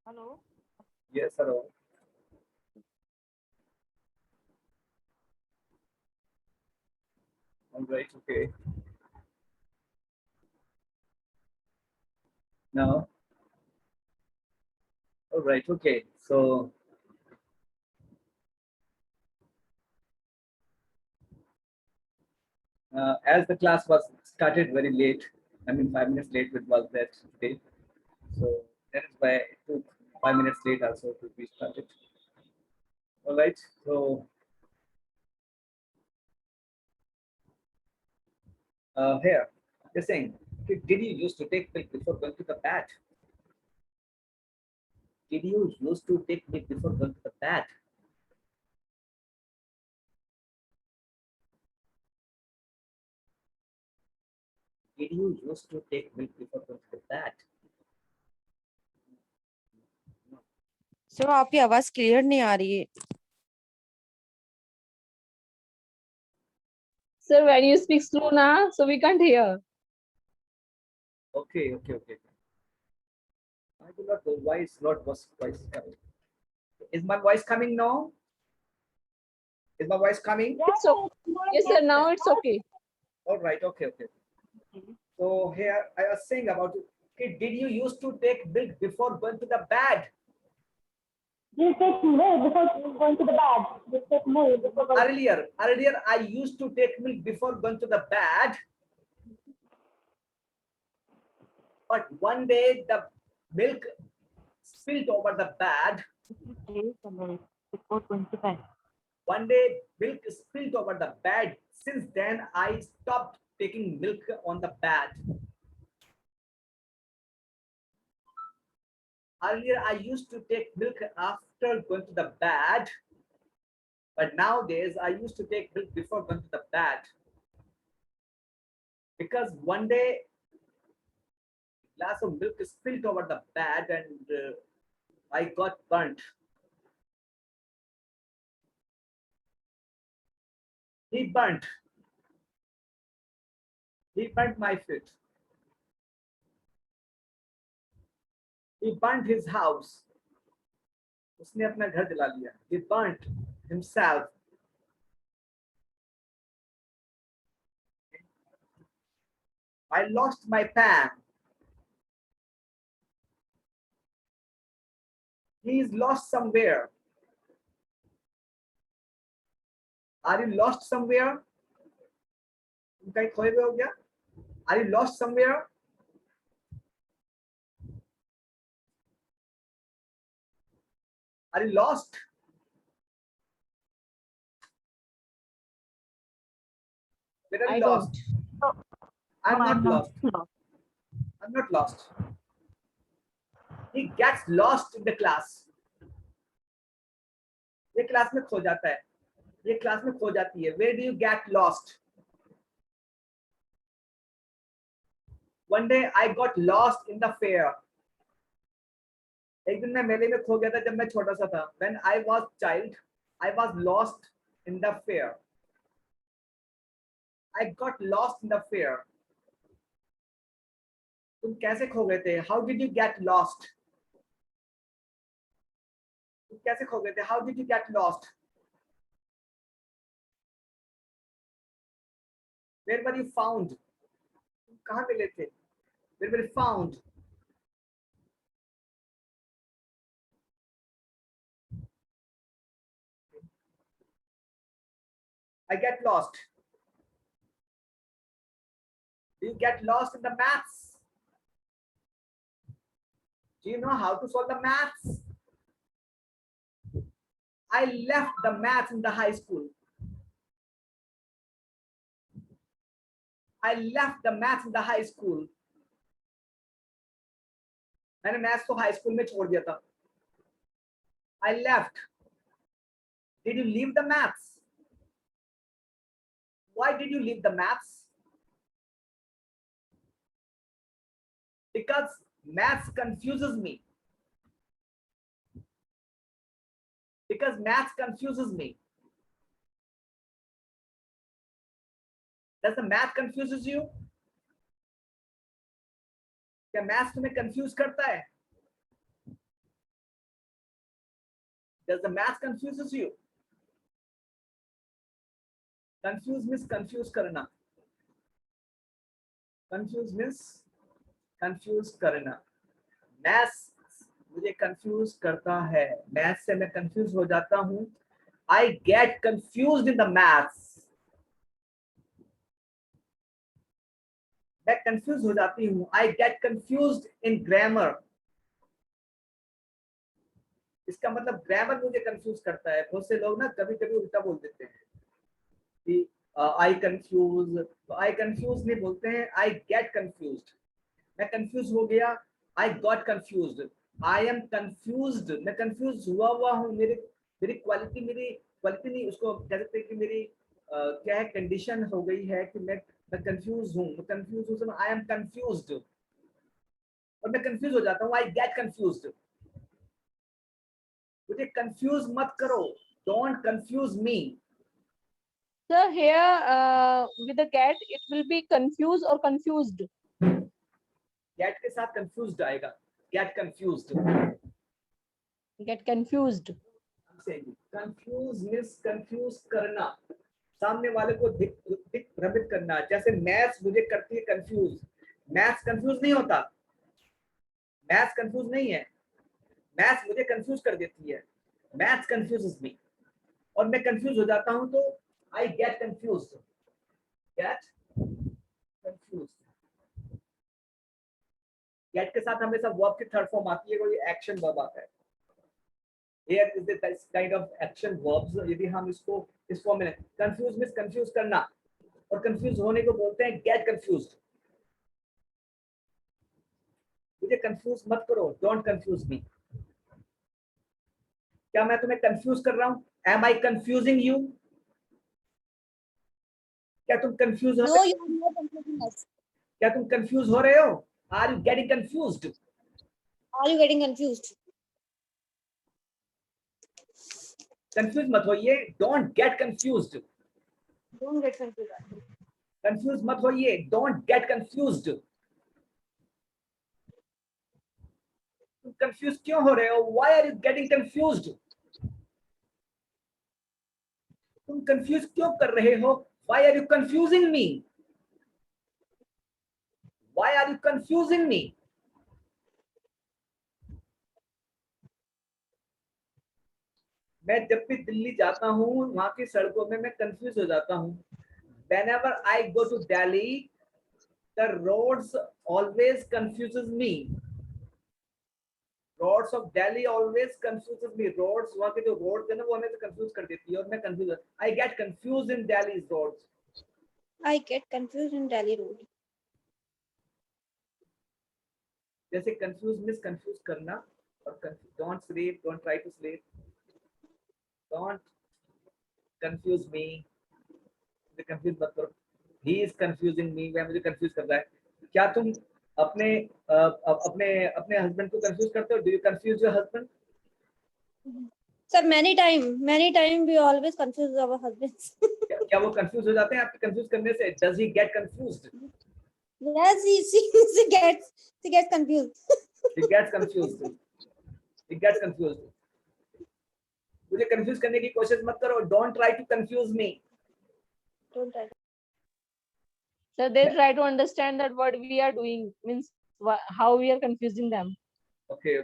Hello. Yes, hello. All right, okay. Now, all right, okay. So, as the class was started very late, I mean 5 minutes late, it was that today. So that is why it took 5 minutes late also to be started. All right. So here, you're saying, did you used to take milk before going to the bed? Did you used to take milk before going to the bed? Did you used to take milk before going to the bed? Sir आपकी आवाज clear नहीं आ रही है. Sir, when you speak slow now, so we can't hear. Okay, okay, okay. I do not know why it's not voice coming. Is my voice coming now? Is my voice coming? It's okay. Yes, sir. Now it's okay. All right, okay, okay. So here I was saying about, okay, did you used to take milk before going to the bed? You take milk before going to the bed. You take milk before going. Earlier, I used to take milk before going to the bed. But one day the milk spilled over the bed. Take the milk before going to bed. One day milk spilled over the bed. Since then, I stopped taking milk on the bed. Earlier, I used to take milk after going to the bed. But nowadays, I used to take milk before going to the bed. Because one day, a glass of milk spilled over the bed and I got burnt. He burnt my feet. He burnt his house. उसने अपना घर जला लिया. He burnt himself. I lost my pan. He is lost somewhere. Are you lost somewhere? तुम कहीं खोए हुए हो क्या? Are you lost somewhere? Are you lost? Where are you lost? I'm not lost. I'm not lost. He gets lost in the class. ये class में खो जाता है. ये क्लास में खो जाती है. Where do you get lost? One day I got lost in the fair. एक दिन मैं मेले में खो गया था जब मैं छोटा सा था. When I was child, I was lost in the fair. I got lost in the fair. तुम कैसे खो गए थे? How did you get lost? तुम कैसे खो गए थे? How did you get lost? Where were you found? तुम कहाँ मिले थे? Where were you found? I get lost. Do you get lost in the maths? Do you know how to solve the maths? I left the maths in the high school. I left the maths in the high school. मैंने maths को high school में छोड़ दिया था. I left. Did you leave the maths? Why did you leave the maths? Because maths confuses me. Because maths confuses me. Does the math confuses you? क्या maths तुम्हें confuse करता है? Does the math confuses you? Confuse means confuse करना. Confuse means confuse करना. Math मुझे confuse करता है. Math से मैं confuse हो जाता हूँ. I get confused in the maths. मैं confuse हो जाती हूँ. I get confused in grammar. इसका मतलब ग्रामर मुझे कंफ्यूज करता है. बहुत से लोग ना कभी कभी उल्टा बोल देते हैं कि आई कंफ्यूज. तो आई कंफ्यूज नहीं बोलते हैं, आई गेट कंफ्यूज्ड. मैं कंफ्यूज हो गया, I got confused. I am confused, मैं कंफ्यूज हुआ हूँ. मेरी क्वालिटी नहीं, उसको कह सकते हैं कि मेरी क्या है, कंडीशन हो गई है कि मैं कंफ्यूज हूँ. आई एम कंफ्यूज्ड और मैं कंफ्यूज हो जाता हूँ. आई गेट कंफ्यूज्ड. मुझे कंफ्यूज मत करो. Don't confuse me. Sir, here with the get, it will be confused or confused. Get के साथ कंफ्यूज्ड आएगा. Get confused. Get confused. Confuse means confuse करना, सामने वाले को भ्रमित करना. जैसे मैथ्स मुझे करती है कंफ्यूज. मैथ्स कंफ्यूज नहीं होता. मैथ्स कंफ्यूज नहीं है. मैथ्स मुझे कंफ्यूज कर देती है. मैथ्स कंफ्यूजेस मी और मैं कंफ्यूज हो जाता हूं, तो I get confused. Get confused. Get के साथ हमेशा वर्ब की थर्ड फॉर्म आती है, कोई एक्शन वर्ब आता है. Here is the kind of action verbs. यदि हम इसको इस फॉर्म में, कंफ्यूज मींस कंफ्यूज करना और कंफ्यूज होने को बोलते हैं गेट कंफ्यूज्ड. मुझे कंफ्यूज मत करो. Don't confuse me. क्या मैं तुम्हें कंफ्यूज कर रहा हूं? Am I confusing you? क्या तुम कंफ्यूज हो? No, you are not confusing us. क्या तुम कंफ्यूज हो रहे हो? Are you getting confused? Are you getting confused? Confuse मत होइए. Don't get confused. Don't get confused. Confuse मत होइए. Don't get confused. तुम कंफ्यूज क्यों हो रहे हो? Why are you getting confused? तुम कंफ्यूज क्यों कर रहे हो? Why are you confusing me? Why are you confusing me? मैं जब भी दिल्ली जाता हूँ, वहां की सड़कों में मैं कंफ्यूज हो जाता हूँ. Whenever I go to Delhi, the roads always confuses me. Roads of Delhi always confuses me. Roads, वहाँ के जो roads है ना, वो हमें कंफ्यूज कर देती है और मैं confuse. I get confused in Delhi's roads. I get confused in Delhi road. जैसे कंफ्यूज मींस कंफ्यूज करना और don't sleep, don't try to sleep. Don't confuse me. मुझे कंफ्यूज मत करो. He is confusing me. वह मुझे कंफ्यूज कर रहा है. क्या तुम अपने अपने हस्बैंड को कंफ्यूज करते हो? Do you confuse your husband? Sir, many time we always confuse our husbands. क्या वो कंफ्यूज हो जाते हैं आपके कंफ्यूज करने से? Does he gate confused? Yes, she gets confused. He gets confused. He gets confused. मुझे कंफ्यूज करने की कोशिश मत करो. Don't try to confuse me. Don't try. So they try to understand that what we are doing means how we are confusing them. Okay.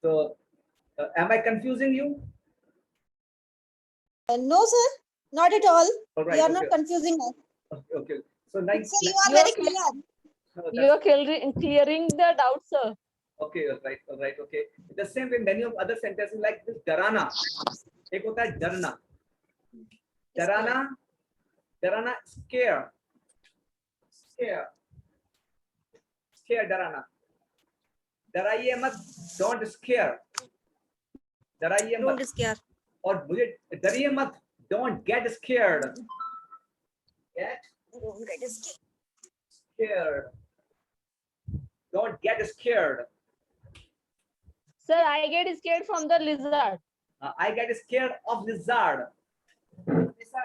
So am I confusing you? No, sir, not at all. All right, You are okay. not confusing us. Okay. So like, Sir, you are You very are clear. no, You are clearing the doubts, sir. okay, all right, okay. The same way many of other sentences like this डराना. एक होता है डरना. डराना scare डराना. डराइए मत. Don't scare. डराइए मत. Don't scare. और मुझे डरिए मत. Don't get scared. Don't get scared. Scared. Don't get scared. Sir, I get scared from the lizard. I get scared of lizard.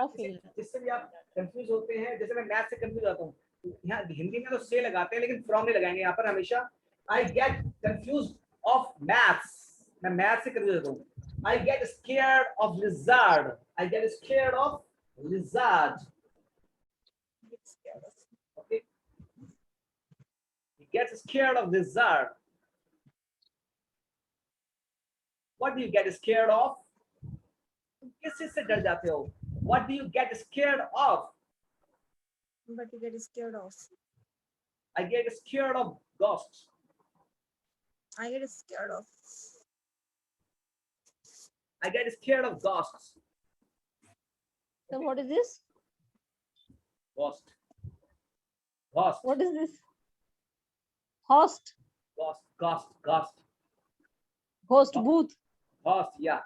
Okay. जिससे भी आप कंफ्यूज होते हैं, जैसे मैं मैथ से कंफ्यूज होता हूँ. यहाँ हिंदी में तो से लगाते हैं लेकिन फ्रॉम नहीं लगाएंगे यहाँ पर हमेशा. I get confused of maths. मैं मैथ से कंफ्यूज होता हूँ. I get scared of lizard. I get scared of lizard. Okay. He gets scared of lizard. What do you get scared of? किस चीज से डर जाते हो? What do you get scared of? But you get scared of. I get scared of ghosts. I get scared of. I get scared of ghosts. So what is this? Ghost. Ghost. What is this? Host. Ghost. Ghost. Ghost. Host booth. Ghost. Yeah.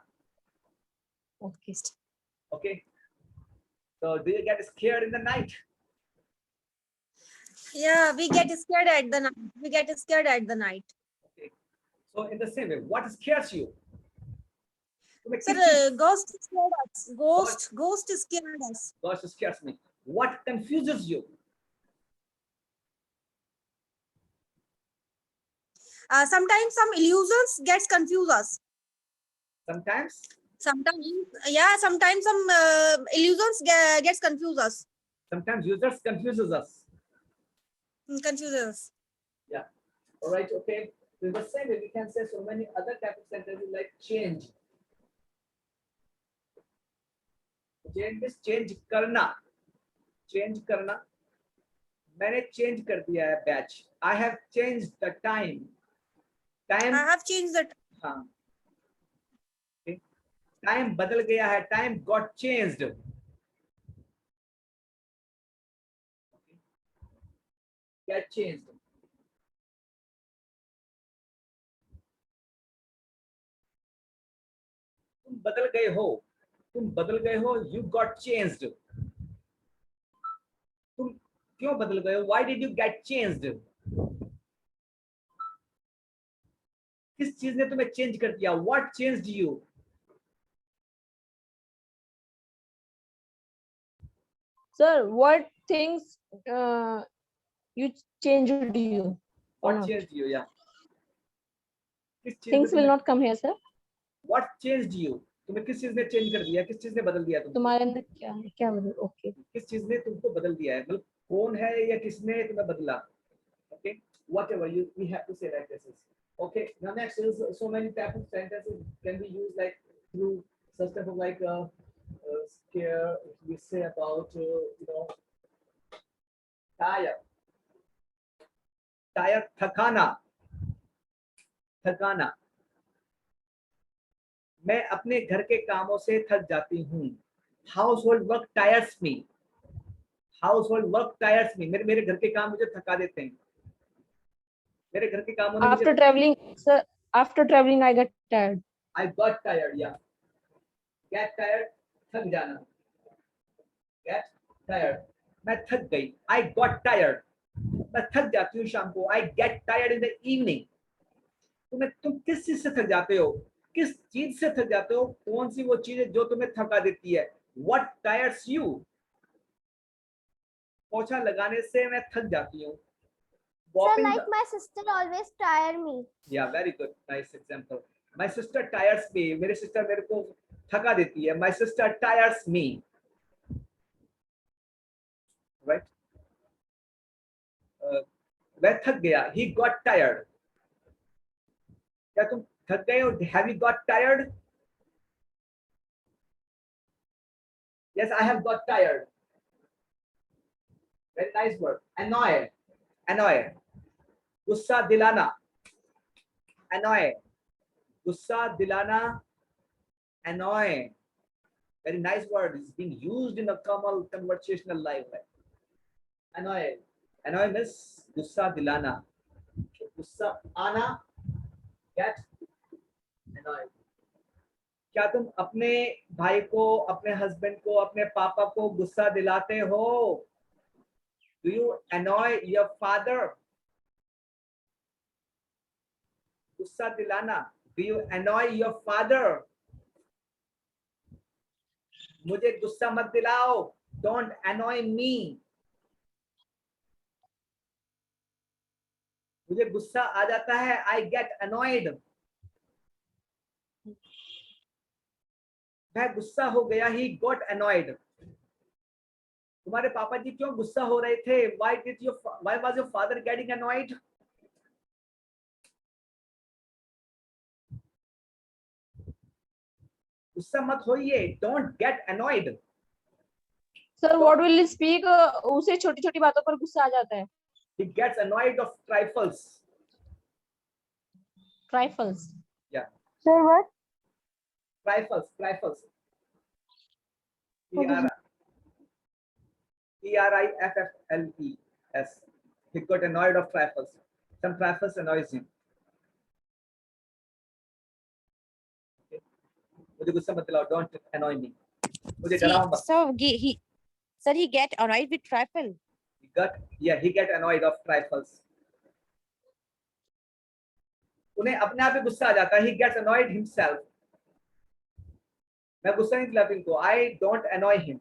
Okay. Okay. So do you get scared in the night? Yeah, we get scared at the night. We get scared at the night. Okay. So in the same way, what scares you? तुम्हें Sir, किस चीज- ghost scared us. Ghost scared us. Ghost scares me. What confuses you? Sometimes some illusions gets confuse us. Sometimes. Sometimes, yeah, sometimes some illusions gets confuse us. Sometimes users confuses us. Confuses us. Yeah. All right. Okay. In the same way, we can say so many other type of sentences like change. Change is change करना. Change करना. मैंने change कर दिया है batch. I have changed the time. Time. I have changed that. हाँ. Okay. Time बदल गया है. Time got changed. Okay. Get changed. तुम बदल गए हो. तुम बदल गए हो. You got changed. तुम क्यों बदल गए हो? Why did you get changed? किस चीज ने तुम्हें चेंज कर दिया? What changed you? Sir, what things you changed you? or What not? changed you? Yeah. किस चीज ने Things will तुम्हें- not come here, sir. What changed you? तुम्हें किस चीज ने चेंज कर दिया? किस चीज ने बदल दिया तुमको? तुम्हारे अंदर क्या है? क्या बदल? Okay. किस चीज ने तुमको बदल दिया है? मतलब कौन है या किसने तुम्हें बदला? Okay, whatever you we have to say like this is. Okay, now next is so many type of sentences can be used like through such type of like scare. We say about tire. Tire थकाना. थकाना. मैं अपने घर के कामों से थक जाती हूँ. Household work tires me. Household work tires me. मेरे घर के काम मुझे थका देते हैं. मेरे घर के कामों ने After मुझे traveling, sir, after traveling, I get tired. I got tired. Yeah. Get tired. थक जाना. Get tired. मैं थक गई. I got tired. मैं थक जाती हूँ शाम को. I get tired in the evening. तुम किस चीज से थक जाते हो? किस चीज से थक जाते हो? कौन सी वो चीज है जो तुम्हें थका देती है? What tires you? पोछा लगाने से मैं थक जाती हूँ. Sir, Whopping like the- my sister always tire me. Yeah, very good. Nice example. My sister tires me. मेरी sister मेरे को थका देती है. My sister tires me. Right? वह थक गया. He got tired. क्या तुम थक गए हो? Have you got tired? Yes, I have got tired. Very nice word. Annoy. Annoy. गुस्सा दिलाना. Annoy. गुस्सा दिलाना. Annoy. Very nice word. It's being used in a common conversational life. Annoy. Annoy means गुस्सा दिलाना. गुस्सा आना. Get annoyed. क्या तुम अपने भाई को, अपने हस्बैंड को, अपने पापा को गुस्सा दिलाते हो? Do you annoy your father? गुस्सा दिलाना. Do you annoy your father? मुझे गुस्सा मत दिलाओ. Don't annoy me. मुझे गुस्सा आ जाता है. I get annoyed. वह गुस्सा हो गया, he got annoyed. तुम्हारे पापा जी क्यों गुस्सा हो रहे थे? Why was your father getting annoyed? गुस्सा मत होइए, don't get annoyed. Sir what will he speak, उसे छोटी छोटी बातों पर गुस्सा आ जाता है. He gets annoyed of trifles. ट्राइफल्स. Yeah, Sir, what? trifles. What is Triffles. He got annoyed of trifles. Some trifles annoys him. Okay? मुझे गुस्सा मत दिलाओ, don't annoy me. मुझे डराओ मत. So he get annoyed with trifle. He get annoyed of trifles. उन्हें अपने आप ही गुस्सा आ जाता है. He gets annoyed himself. मैं गुस्सा नहीं दिलाती उनको. I don't annoy him.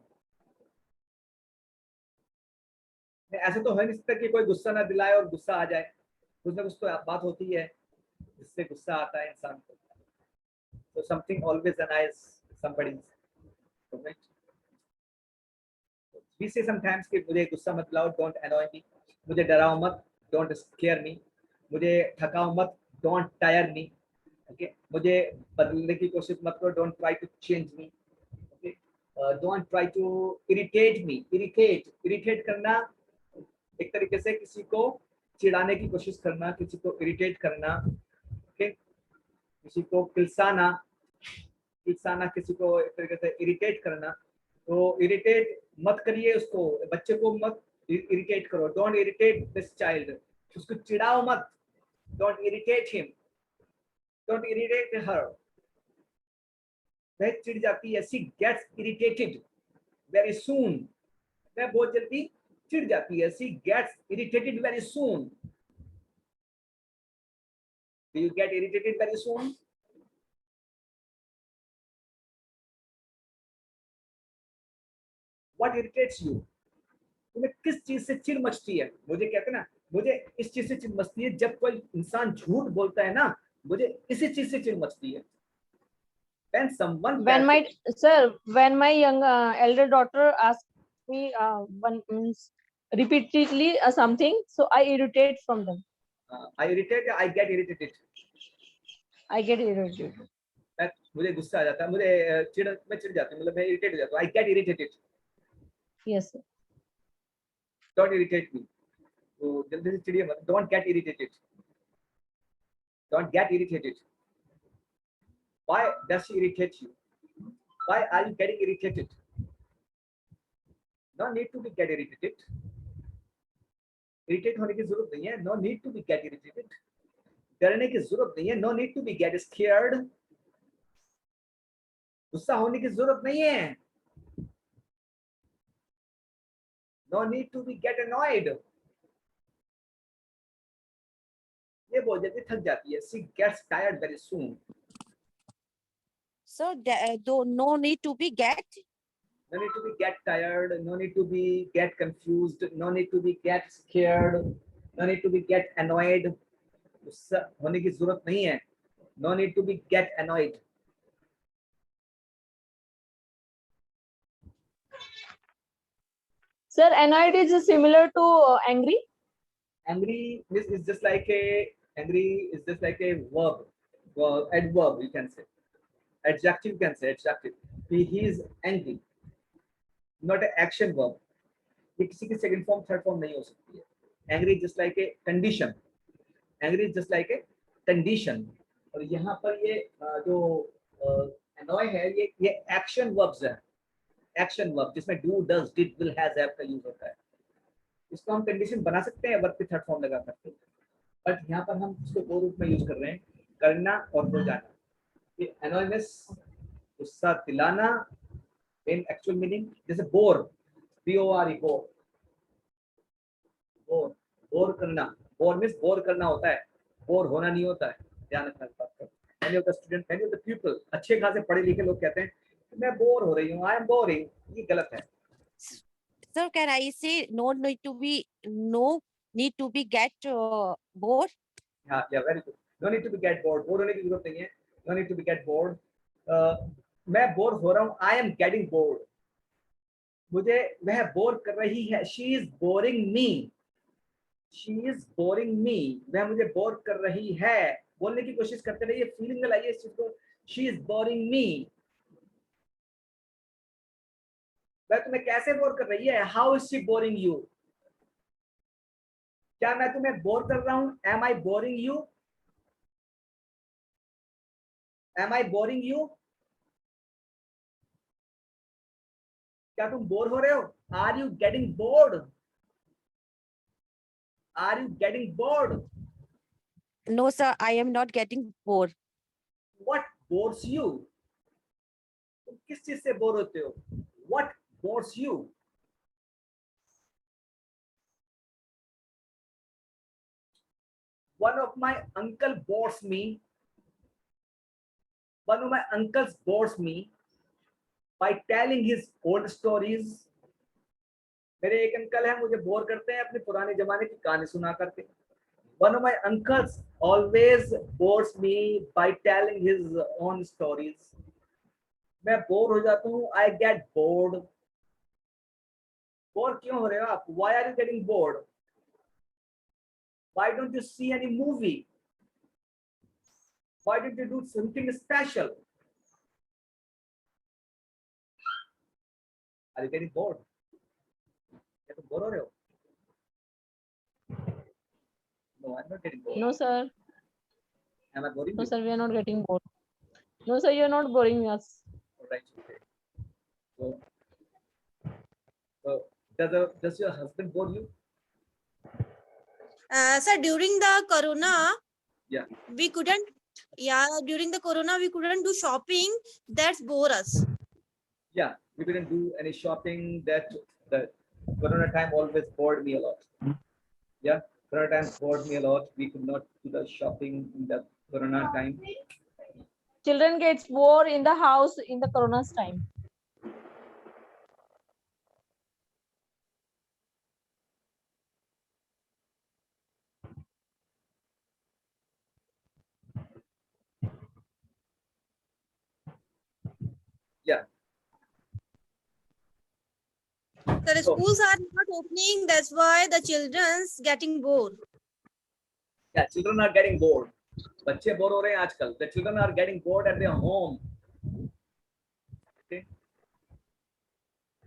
ऐसा तो है नहीं सकता कि कोई गुस्सा ना दिलाए और गुस्सा आ जाए. कुछ ना कुछ तो बात होती है जिससे गुस्सा आता है इंसान को. So something always annoys somebody. Right? We say sometimes कि मुझे गुस्सा मत लाओ, don't annoy me. मुझे डराओ मत, don't scare me. मुझे थकाओ मत, don't tire me. Okay? मुझे बदलने की कोशिश मत करो, don't try to change me. Okay? Don't try to irritate me. Irritate करना एक तरीके से किसी को चिढ़ाने की कोशिश करना, किसी को इरिटेट करना. Okay? किसी को किलसाना किसी को एक तरीके से इरिटेट करना. तो इरिटेट मत करिए उसको, बच्चे को मत इरिटेट करो. Don't irritate this child. उसको चिढ़ाओ मत. Don't irritate him, don't irritate her. वह चिढ़ जाती है. She gets irritated very soon. वह बहुत जल्दी चिढ़ जाती है. She gets irritated very soon. Do you get irritated very soon? What irritates you? तुम्हें किस चीज से चिढ़ मचती है? मुझे कहते ना, मुझे इस चीज से चिढ़ मचती है जब कोई इंसान झूठ बोलता है ना, मुझे इसी चीज से चिढ़ मचती है. When my young elder daughter asks me repeatedly something, so I irritate from them. I get irritated. I get irritated. मुझे गुस्सा आ जाता है. मैं चिढ़ जाती हूँ, मतलब मैं इरिटेट हो जाता हूँ. I get irritated. Yes, sir. Don't irritate me. तो जल्दी से चिढ़िए मत. Don't get irritated. Don't get irritated. Why does she irritate you? Why are you getting irritated? No need to be get irritated. Irritate होने की जरूरत नहीं है. No need to be get irritated. डरने की जरूरत नहीं है. No need to be get scared. गुस्सा होने की जरूरत नहीं है. No need to be get annoyed. ये बहुत जल्दी थक जाती है. She gets tired very soon. So no need to be get. No need to be get tired. No need to be get confused. No need to be get scared. No need to be get annoyed. गुस्सा होने की जरूरत नहीं है. No need to be get annoyed. Sir, annoyed is similar to angry. Angry is just like a verb, adverb you can say. Adjective you can say adjective. He is angry, not an action verb. ये किसी की second form third form नहीं हो सकती है. Angry is just like a condition. Angry is just like a condition. और यहाँ पर ये जो annoy है ये action verbs है. Action verb जिसमें do, does, did, will, has, have का यूज होता है. इसको हम कंडीशन बना सकते हैं वर्ब पे थर्ड फॉर्म लगा करके. बट यहाँ पर हम इसको दो रूप में यूज कर रहे हैं, करना और हो जाना. ये annoyance गुस्सा दिलाना इन एक्चुअल मीनिंग. जैसे बोर, BORE बोर करना. बोर मीन्स बोर करना होता है, बोर होना नहीं होता है. ध्यान रखना इस बात का. Many of the students, many of the people, अच्छे खासे पढ़े लिखे लोग कहते हैं मैं बोर हो रही हूँ, I am boring. ये गलत है. So can I say no need to be get bored? हाँ, yeah, very good. No need to be get bored. Bore होने की जरूरत नहीं है. No need to be get bored. मैं बोर हो रहा हूँ, आई एम गेटिंग बोर्ड, मुझे वह बोर कर रही है, she is boring me, she is boring me, वह मुझे बोर कर रही है, बोलने की कोशिश करते रहिए, फीलिंग में लाइए इस चीज को, शी इज बोरिंग मी, वह तुम्हें कैसे बोर कर रही है, how is she boring you, क्या मैं तुम्हें बोर कर रहा हूं, am I boring you, am I boring you, क्या तुम बोर हो रहे हो, are you getting bored, are you getting bored, No, sir, I am not getting bored. What bores you, तुम किस चीज से बोर होते हो, what bores you, one of my uncle bores me, one of my uncles bores me by telling his old stories, मेरे एक uncle हैं मुझे बोर करते हैं अपने पुराने जमाने की कहानी सुना करके, one of my uncles always bores me by telling his own stories, मैं बोर हो जाता हूँ, I get bored, बोर क्यों हो रहे हो आप, why are you getting bored, why don't you see any movie, why did you do something special, are you getting bored, क्या तुम बोर हो रहे हो, no I'm not getting bored, No, sir. am I boring No, you, sir, we are not getting bored. No, sir, you are not boring us. alright, okay, so does your husband bore you, Sir, during the corona, yeah, we couldn't, during the corona, we couldn't do shopping. That's bore us. yeah, we couldn't do any shopping, that the corona time always bored me a lot, yeah, corona time bored me a lot, we could not do the shopping in the corona time, Children gets bored in the house in the corona's time. yeah, The So- schools are not opening. That's why the children's getting bored. yeah, children are getting bored, बच्चे bore हो रहे हैं आजकल, the children are getting bored at their home, okay,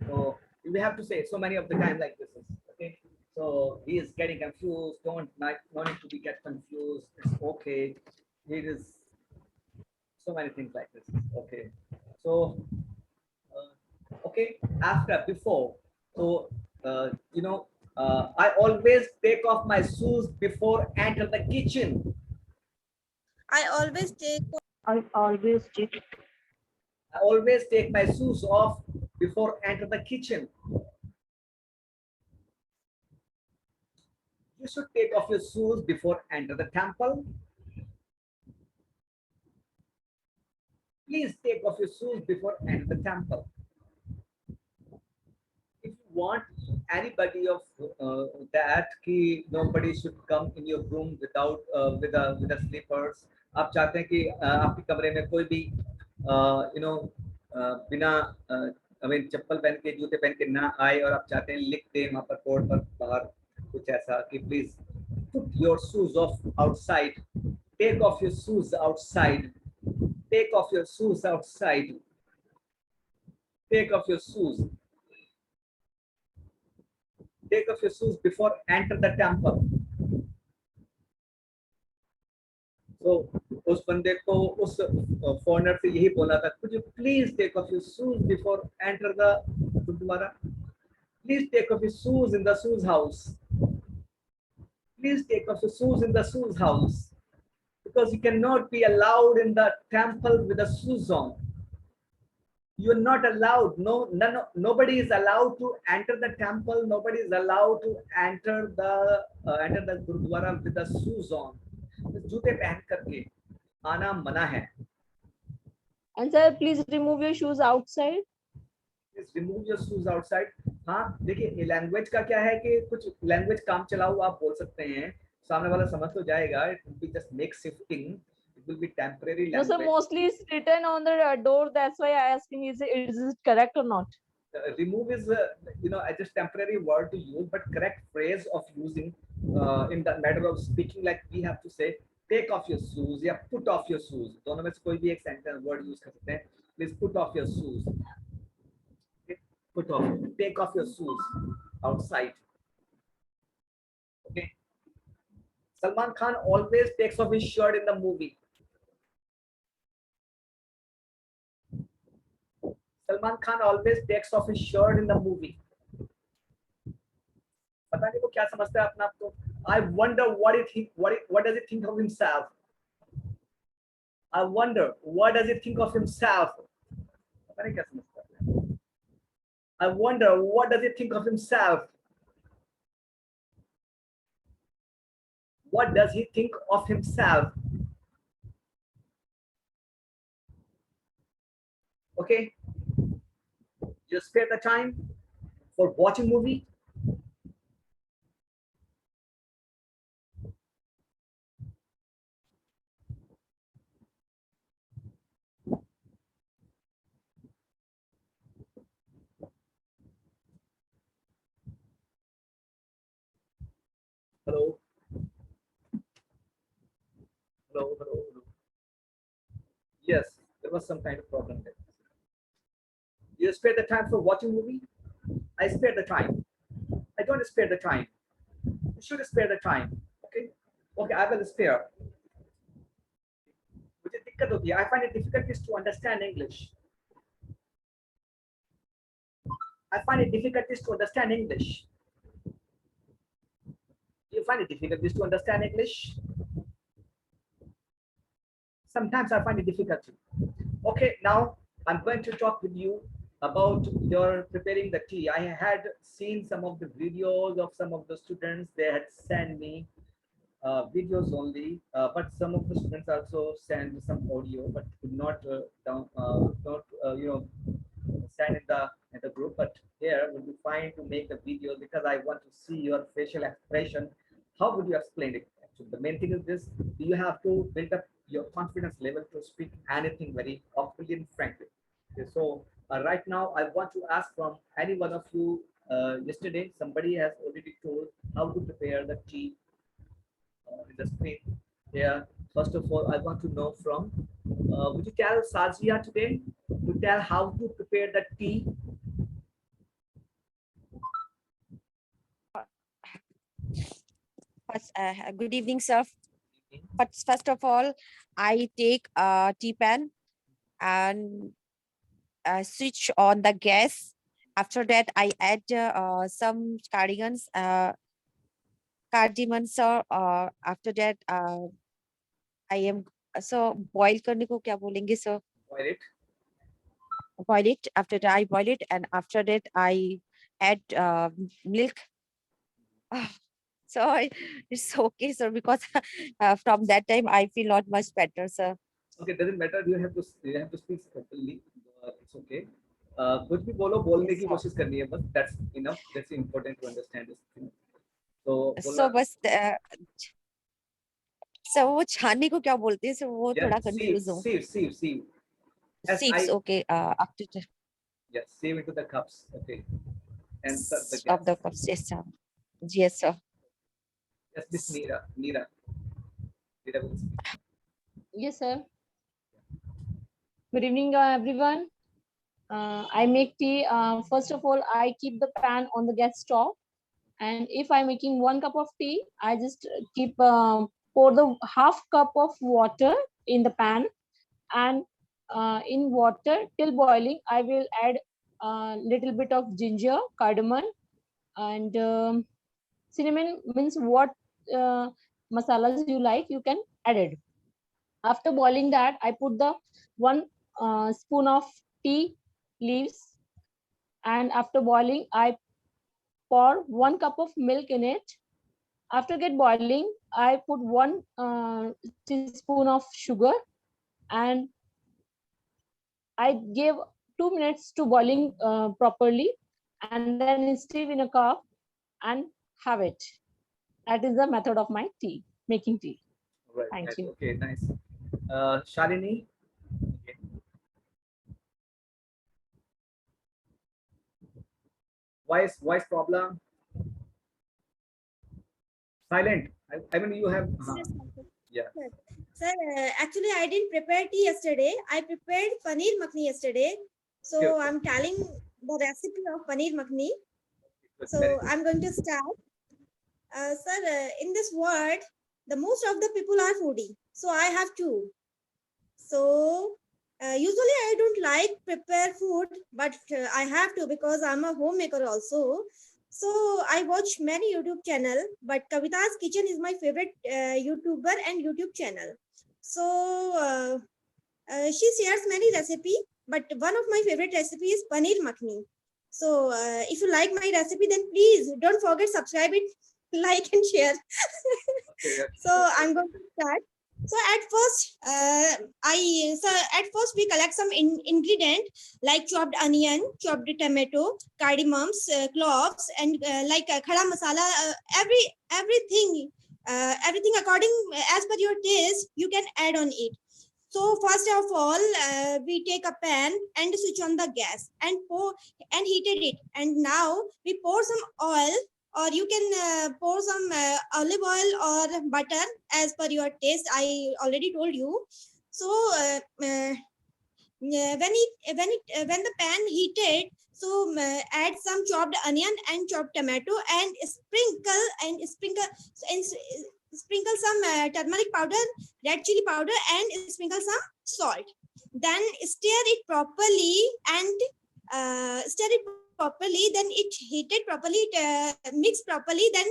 so we have to say so many of the time like this, okay, so he is getting confused, no need to be get confused, it's okay, it is so many things like this, okay, so okay, after before, so I always take off my shoes before enter the kitchen, I always take. I always take. I always take my shoes off before enter the kitchen. You should take off your shoes before enter the temple. Please take off your shoes before enter the temple. If you want anybody of that कि nobody should come in your room without with a slippers, आप चाहते हैं कि आपके कमरे में कोई भी बिना चप्पल पहन के जूते पहन के ना आए, और आप चाहते हैं लिख दें वहाँ पर बोर्ड पर बाहर कुछ ऐसा कि please put your shoes off outside, take off your shoes outside, take off your shoes outside, take off your shoes, take off your shoes before enter the temple. तो उस बंदे को उस फॉरेनर से यही बोला था, could you please take off your shoes before enter the gurdwara, please take off your shoes in the shoes house, please take off your shoes in the shoes house, because you cannot be allowed in the temple with the shoes on. You are not allowed, nobody is allowed to enter the temple, nobody is allowed to enter the Gurudwara with the shoes on. जूते पहन करके आना मना है. And sir, please remove your shoes outside. Please remove your shoes outside. हाँ देखिए language का क्या है कि कुछ लैंग्वेज काम चलाओ आप बोल सकते हैं, सामने वाला समझ तो जाएगा. It will be just make shifting, it will be temporary No, sir, language. mostly it's written on the door. That's why I asking, is it correct or not? Remove is just temporary word to use, but correct phrase of using in the matter of speaking, like we have to say take off your shoes या put off your shoes. दोनों में से कोई भी एक sentence word use कर सकते हैं. Please put off your shoes. Okay? Put off. Take off your shoes outside. Okay. Salman Khan always takes off his shirt in the movie. Salman Khan always takes off his shirt in the movie. पता नहीं वो क्या समझता है अपना आप को. I wonder what does he think of himself. I wonder what does he think of himself. पता नहीं क्या समझता है. I wonder what does he think of himself. What does he think of himself? Okay. You spare the time for watching movie. Hello. Hello. Yes, there was some kind of problem there. You spare the time for watching movie? I spare the time. I don't spare the time. You should spare the time. Okay? Okay, I will spare. मुझे दिक्कत होती है. I find it difficult to understand English. I find it difficult to understand English. Do you find it difficult to understand English? Sometimes I find it difficult. Okay, now I'm going to talk with you about your preparing the tea. I had seen some of the videos of some of the students. They had sent me videos only, but some of the students also send some audio, but could not send in the group. But here will be fine to make the video because I want to see your facial expression. How would you explain it? Actually, the main thing is this: do you have to build up your confidence level to speak anything very openly and frankly? Okay, so right now, I want to ask from any one of you. Yesterday, somebody has already told how to prepare the tea in the screen. Yeah. First of all, I want to know from. Would you tell Sazia today to tell how to prepare the tea? Good evening, sir. But first of all, I take a tea pan and switch on the gas. After that, I add some cardamom, sir. After that, I am so boil करने को क्या बोलेंगे, sir? Boil it. Boil it. After that, I boil it, and after that, I add milk. So it's okay, sir, because from that time I feel not much better, sir. Okay, doesn't matter. You have to speak openly. It's okay. कुछ भी बोलो बोलने की कोशिश करनी है बस. That's enough. That's important to understand this thing. So So बस सर वो छानने को क्या बोलते हैं, सर वो थोड़ा कंफ्यूज हूँ. sieve. Yes, Sieves, okay. After that, yes, sieve into the cups. Okay, and serve the of the guests. cups, yes, sir. Yes, sir. Yes, Miss Neera will speak. Yes, sir. Good evening, everyone. I make tea. First of all, I keep the pan on the gas stove. And if I'm making 1 cup of tea, I just keep pour the half cup of water in the pan. And in water till boiling, I will add a little bit of ginger, cardamom, and cinnamon. Means what masalas you like, you can add it. After boiling that, I put the 1 spoon of tea leaves, and after boiling, I pour 1 cup of milk in it. After get boiling, I put 1 teaspoon of sugar, and I give 2 minutes to boiling properly, and then stir in a cup and have it. That is the method of my tea, making tea. Right. Thank Nice. you. Okay, nice. Shalini. Okay. Voice problem. Silent. I mean, you have. Yeah. Sir, actually, I didn't prepare tea yesterday. I prepared paneer makhni yesterday. So Okay. I'm telling the recipe of paneer makhni. Good, So very good. I'm going to start. Sir, in this world, the most of the people are foodie. So I have to. So usually I don't like prepare food, but I have to because I'm a homemaker also. So I watch many YouTube channel, but Kavita's Kitchen is my favorite YouTuber and YouTube channel. So she shares many recipe, but one of my favorite recipe is paneer makhni. So if you like my recipe, then please don't forget subscribe it, like and share. Okay, yeah. So I'm going to start. So at first, at first we collect some ingredient like chopped onion, chopped tomato, cardamoms, cloves, and khada masala. Everything according as per your taste, you can add on it. So first of all, we take a pan and switch on the gas and heated it. And now we pour some oil, or you can pour some olive oil or butter as per your taste. I already told you. So when the pan heated, so add some chopped onion and chopped tomato and sprinkle some turmeric powder, red chili powder, and sprinkle some salt. Then stir it properly and then it heated properly, mix properly, then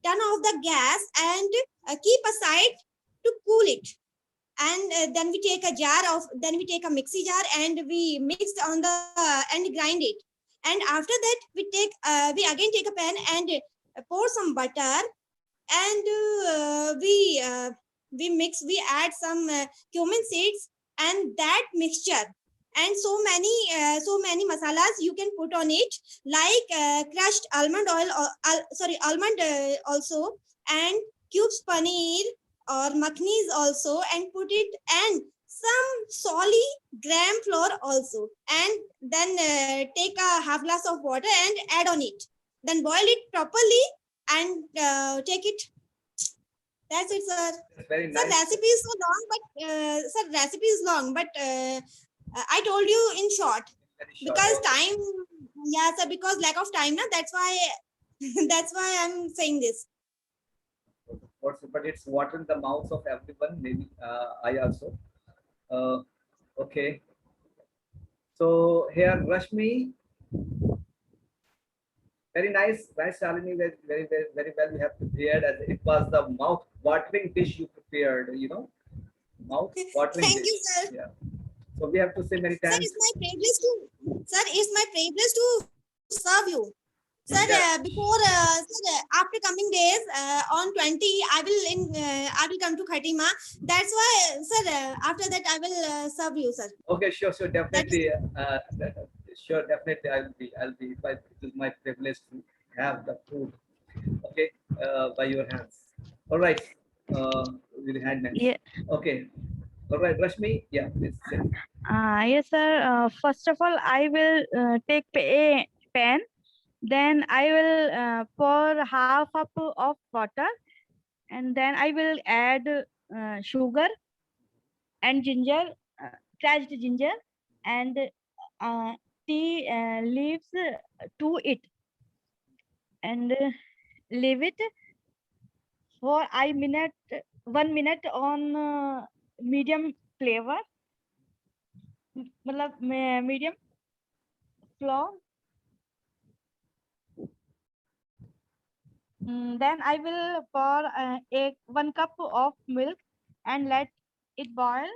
turn off the gas and keep aside to cool it. And then we take a mixie jar and we mix on the and grind it. And after that we again take a pan and pour some butter, and we add some cumin seeds and that mixture, and so many masalas you can put on it, like crushed almond oil, or almond also, and cubes paneer or makhnis also, and put it, and some solid gram flour also, and then take a half glass of water and add on it, then boil it properly and take it. That's it, sir. That's very Sir, nice. recipe is so long, but recipe is long, but I told you in short Very short. because time. Yeah, sir. Because lack of time, na. That's why. That's why I'm saying this. But it's water in the mouths of everyone. Maybe I also. Okay. So here, Rashmi. Very nice, Shalini. Very well. You have prepared, as it was the mouth-watering dish you prepared. You know, mouth-watering Thank dish. you, sir. Yeah. So we have to say many Sir, times. it's my privilege to. Sir, it's my privilege to serve you. Sir, Yeah. before after coming days on 20, I will come to Khatima. That's why, sir. After that, I will serve you, sir. Okay, sure, definitely. Sure, definitely. I'll be. It is my privilege to have the food. Okay, by your hands. All right. With hand next. Yeah. Okay. All right, Rashmi. Yeah, please say. Yes, sir. First of all, I will take a pan. Then I will pour half cup of water, and then I will add sugar and ginger, crushed ginger, and tea leaves to it, and leave it for 1 minute on medium flavor, मतलब medium flow. Then I will pour 1 cup of milk and let it boil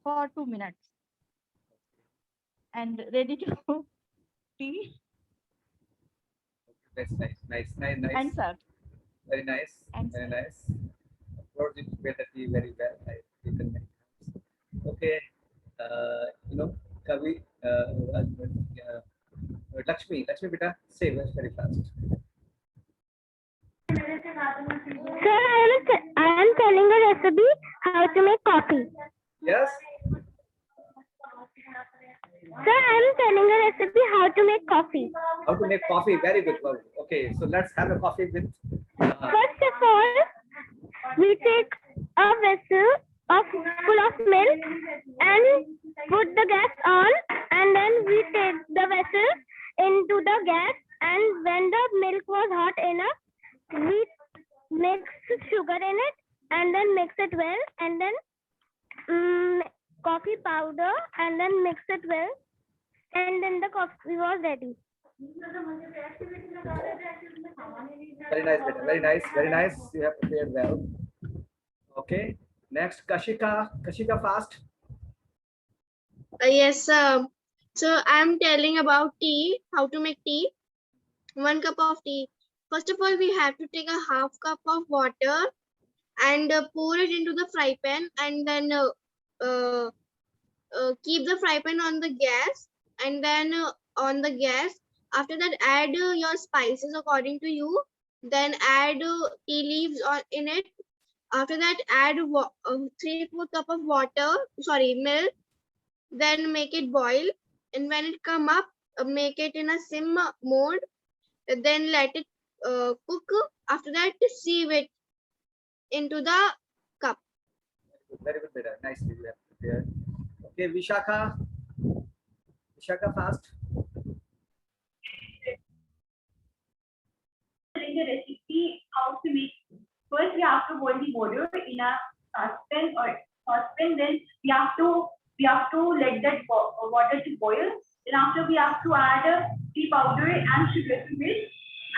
for 2 minutes. And ready to tea That's nice. and serve. Very nice. And Very serve. nice. Of course, you prepared the tea very well. I've taken many times. Okay. You know, Kavi, Lakshmi, beta, say very fast. Sir, I am telling a recipe how to make coffee. Yes. Sir, I'm telling a recipe how to make coffee. How to make coffee? Very good. Well, okay, so let's have a coffee with. First of all, we take a vessel full of milk and put the gas on, and then we take the vessel into the gas, and when the milk was hot enough, we mix sugar in it and then mix it well, and then coffee powder, and then mix it well, and then the coffee was ready. Very nice, beta. Very nice. Very nice. You have prepared well. Okay. Next, Kashika. Kashika, fast. Yes, sir. So I'm telling about tea, how to make tea. 1 cup of tea. First of all, we have to take a half cup of water and pour it into the fry pan, and then keep the fry pan on the gas, and then on the gas. After that, add your spices according to you. Then add tea leaves in it. After that, add 3/4 cup of milk. Then make it boil, and when it come up, make it in a sim mode. Then let it cook. After that, sieve it into the cup. Very good, beta. Nicely you have prepared. Okay, Vishakha. Vishakha, fast. The recipe how to make. First, we have to boil the water in a saucepan. Then we have to let that water to boil. Then after we have to add tea powder and sugar to it,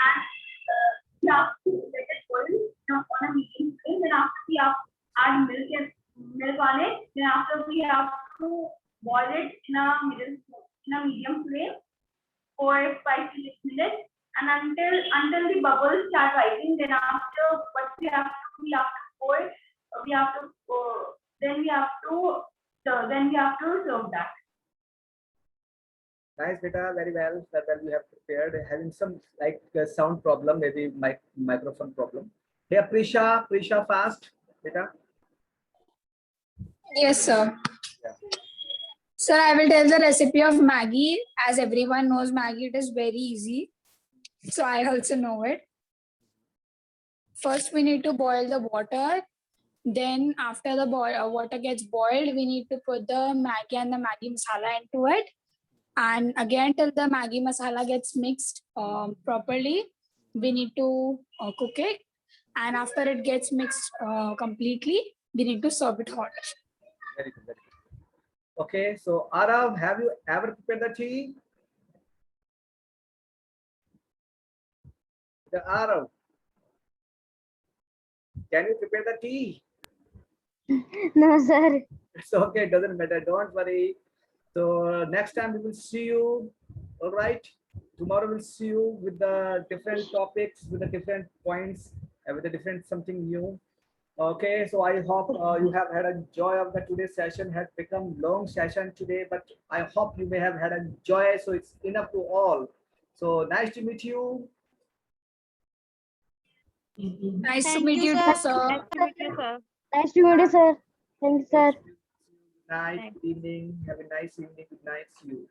and we have to let it boil on a medium flame. Then after we have to add milk on it. Then after we have to boil it in a medium flame for 5 to 6 minutes, and until the bubbles start rising. Then after what we have to serve that. Nice, beta. Very well. Very well you have prepared. Having some like sound problem, maybe microphone problem. Hey, Prisha, fast, beta. Yes, sir. Yeah. Sir, I will tell the recipe of Maggi. As everyone knows, Maggi, it is very easy. So I also know it. First, we need to boil the water. Then after the water gets boiled, we need to put the Maggi and the Maggi masala into it. And again, till the Maggi masala gets mixed properly, we need to cook it. And after it gets mixed completely, we need to serve it hot. Very good. Very good. Okay, so Arav, have you ever prepared the tea? The Arav, can you prepare the tea? No, sir. It's okay, it doesn't matter. Don't worry. So next time we will see you. All right. Tomorrow we'll see you with the different topics, with the different points, with the different something new. Okay, so I hope you have had a joy of the today's session. Had become long session today, but I hope you may have had a joy. So it's enough to all. So nice to meet you. Nice to Thank meet you, you, sir. sir. Nice to meet you, sir. Nice to meet you, sir. Thank you, sir. Night, good evening. Have a nice evening. Good night. See you.